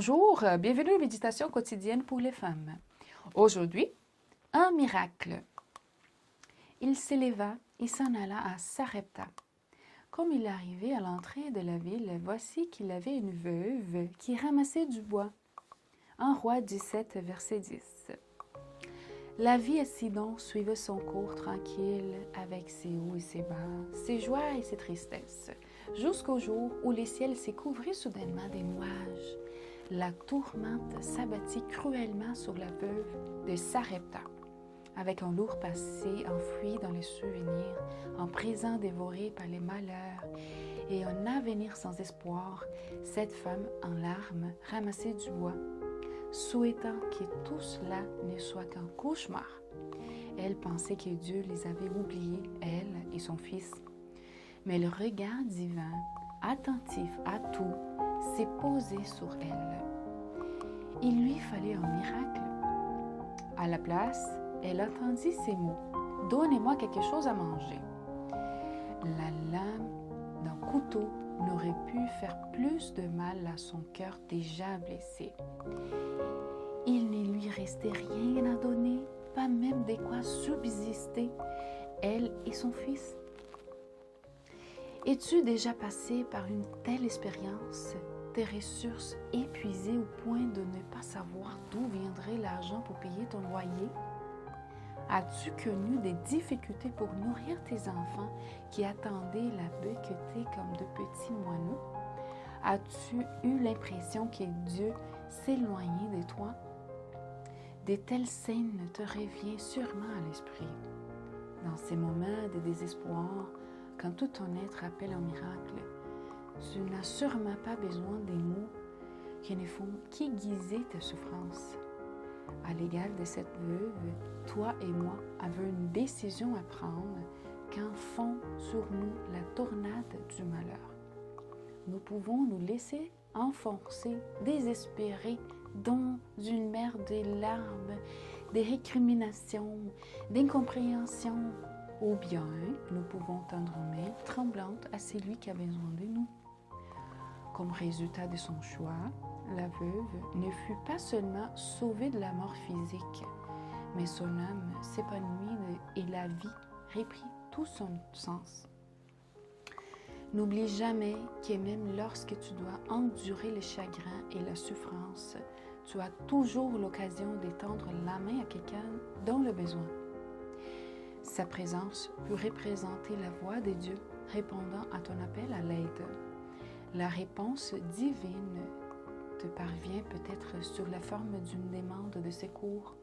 Bonjour, bienvenue aux méditations quotidiennes pour les femmes. Aujourd'hui, un miracle. Il s'éleva et s'en alla à Sarepta. Comme il arrivait à l'entrée de la ville, voici qu'il avait une veuve qui ramassait du bois. 1 Roi 17, verset 10. La vie à Sidon suivait son cours tranquille, avec ses hauts et ses bas, ses joies et ses tristesses, jusqu'au jour où les ciels s'est couvert soudainement des nuages. La tourmente s'abattit cruellement sur la veuve de Sarepta. Avec un lourd passé enfoui dans les souvenirs, un présent dévoré par les malheurs et un avenir sans espoir, cette femme en larmes ramassait du bois, souhaitant que tout cela ne soit qu'un cauchemar. Elle pensait que Dieu les avait oubliés, elle et son fils. Mais le regard divin, attentif à tout, s'est posé sur elle. Il lui fallait un miracle. À la place, elle entendit ces mots. « Donnez-moi quelque chose à manger. » La lame d'un couteau n'aurait pu faire plus de mal à son cœur déjà blessé. Il ne lui restait rien à donner, pas même de quoi subsister, elle et son fils. Es-tu déjà passé par une telle expérience, tes ressources épuisées au point de ne pas savoir d'où viendrait l'argent pour payer ton loyer? As-tu connu des difficultés pour nourrir tes enfants qui attendaient la becquetée comme de petits moineaux? As-tu eu l'impression que Dieu s'éloignait de toi? De telles scènes te reviennent sûrement à l'esprit. Dans ces moments de désespoir, quand tout ton être appelle un miracle, tu n'as sûrement pas besoin des mots qui ne font qu'aiguiser ta souffrance. À l'égal de cette veuve, toi et moi avons une décision à prendre quand fond sur nous la tornade du malheur. Nous pouvons nous laisser enfoncer, désespérés, dans une mer de larmes, de récriminations, d'incompréhension, ou bien nous pouvons tendre une main tremblante à celui qui a besoin de nous. Comme résultat de son choix, la veuve ne fut pas seulement sauvée de la mort physique, mais son âme s'épanouit et la vie reprit tout son sens. N'oublie jamais que même lorsque tu dois endurer le chagrin et la souffrance, tu as toujours l'occasion d'étendre la main à quelqu'un dans le besoin. Sa présence peut représenter la voix de Dieu répondant à ton appel à l'aide. La réponse divine te parvient peut-être sur la forme d'une demande de secours,